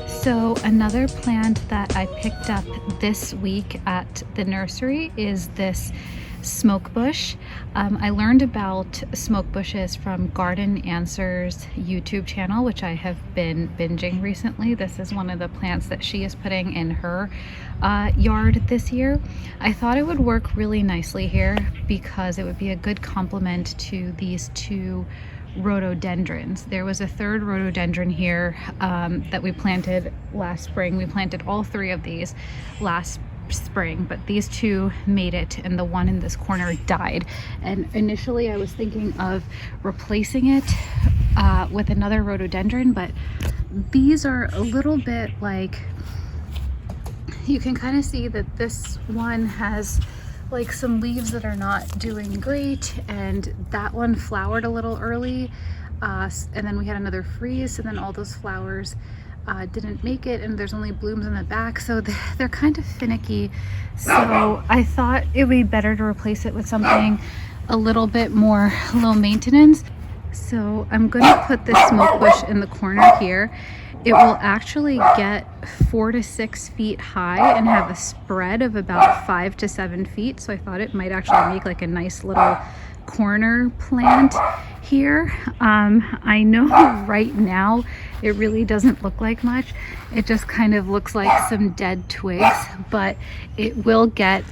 So another plant that I picked up this week at the nursery is this Smokebush. I learned about smokebushes from Garden Answers YouTube channel, which I have been binging recently. This is one of the plants that she is putting in her yard this year. I thought it would work really nicely here because it would be a good complement to these two rhododendrons. There was a third rhododendron here that we planted last spring. We planted all three of these last spring, but these two made it and the one in this corner died. And initially I was thinking of replacing it with another rhododendron, but these are a little bit like, you can kind of see that this one has like some leaves that are not doing great, and that one flowered a little early, and then we had another freeze, and then all those flowers didn't make it, and there's only blooms in the back, so they're kind of finicky. So I thought it would be better to replace it with something a little bit more low maintenance. So I'm going to put this Smokebush in the corner here. It will actually get 4 to 6 feet high and have a spread of about 5 to 7 feet. So I thought it might actually make like a nice little corner plant here. I know right now it really doesn't look like much. It just kind of looks like some dead twigs, but it will get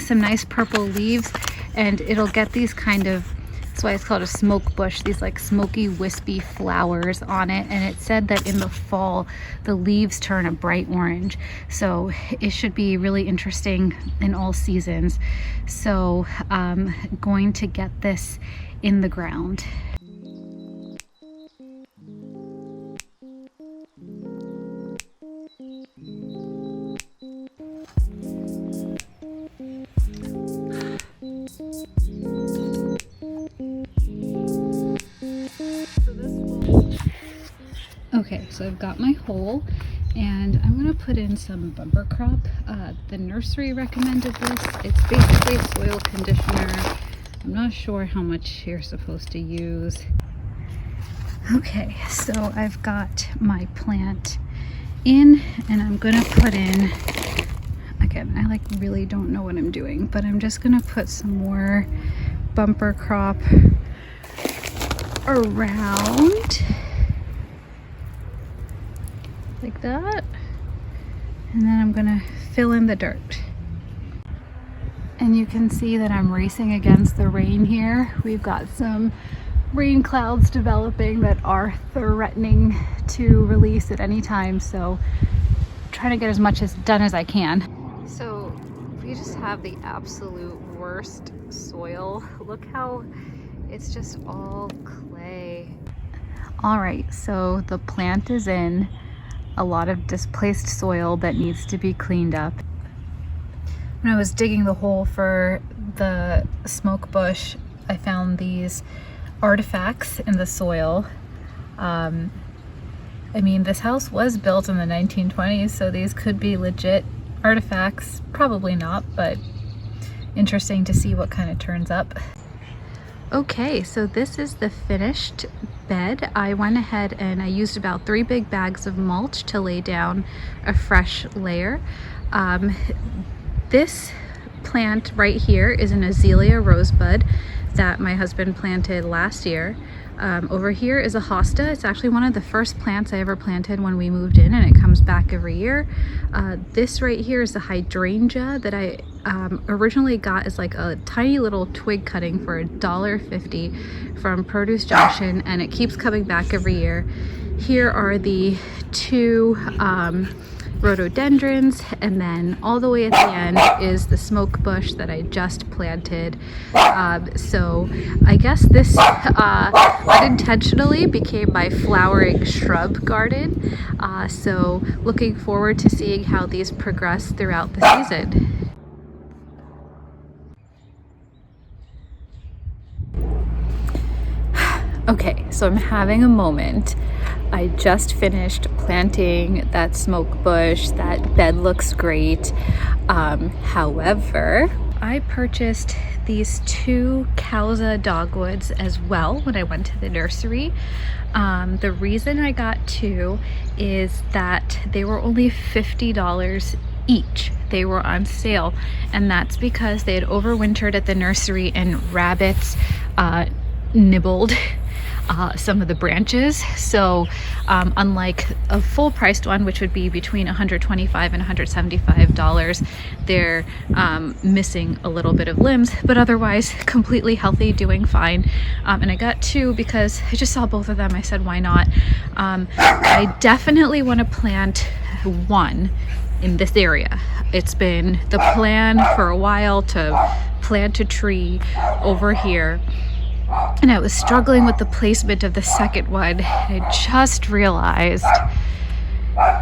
some nice purple leaves, and it'll get these kind of, that's why it's called a smoke bush, these like smoky wispy flowers on it. And it said that in the fall the leaves turn a bright orange, so it should be really interesting in all seasons. So I'm going to get this in the ground. Okay, so I've got my hole, and I'm gonna put in some bumper crop. The nursery recommended this. It's basically a soil conditioner. I'm not sure how much you're supposed to use. Okay, so I've got my plant in, and I'm gonna put in, again, I like really don't know what I'm doing, but I'm just gonna put some more bumper crop around like that, and then I'm gonna fill in the dirt. And you can see that I'm racing against the rain here. We've got some rain clouds developing that are threatening to release at any time, so I'm trying to get as much done as I can. So we just have the absolute worst soil. Look how it's just all clay. All right, so the plant is in a lot of displaced soil that needs to be cleaned up. When I was digging the hole for the smoke bush, I found these artifacts in the soil. I mean, this house was built in the 1920s, so these could be legit artifacts. Probably not, but interesting to see what kind of turns up. Okay, so this is the finished bed. I went ahead and I used about 3 big bags of mulch to lay down a fresh layer. This plant right here is an azalea rosebud that my husband planted last year. Over here is a hosta. It's actually one of the first plants I ever planted when we moved in, and it comes back every year. This right here is a hydrangea that I originally got as like a tiny little twig cutting for $1.50 from Produce Junction, and it keeps coming back every year. Here are the 2 rhododendrons, and then all the way at the end is the smoke bush that I just planted. So I guess this unintentionally became my flowering shrub garden. So looking forward to seeing how these progress throughout the season. Okay, so I'm having a moment. I just finished planting that smoke bush. That bed looks great. However, I purchased these two Causa dogwoods as well when I went to the nursery. The reason I got two is that they were only $50 each. They were on sale, and that's because they had overwintered at the nursery and rabbits nibbled some of the branches. So unlike a full priced one, which would be between $125 and $175, they're missing a little bit of limbs, but otherwise completely healthy, doing fine. And I got two because I just saw both of them. I said, why not? I definitely want to plant one in this area. It's been the plan for a while to plant a tree over here, and I was struggling with the placement of the second one. I just realized,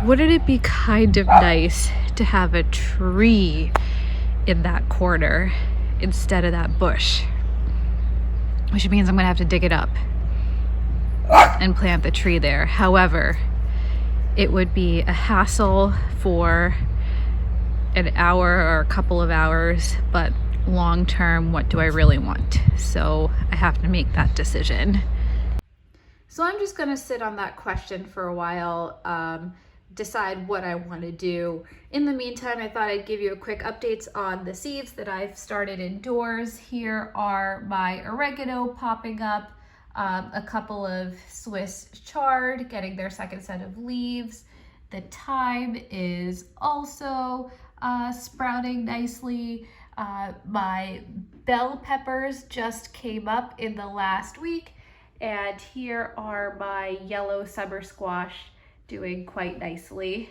wouldn't it be kind of nice to have a tree in that corner instead of that bush? Which means I'm gonna have to dig it up and plant the tree there. However, it would be a hassle for an hour or a couple of hours, but long term, what do I really want? So I have to make that decision. So I'm just gonna sit on that question for a while, decide what I want to do. In the meantime, I thought I'd give you a quick updates on the seeds that I've started indoors. Here are my oregano popping up, a couple of Swiss chard getting their second set of leaves. The thyme is also sprouting nicely. My bell peppers just came up in the last week, and here are my yellow summer squash doing quite nicely.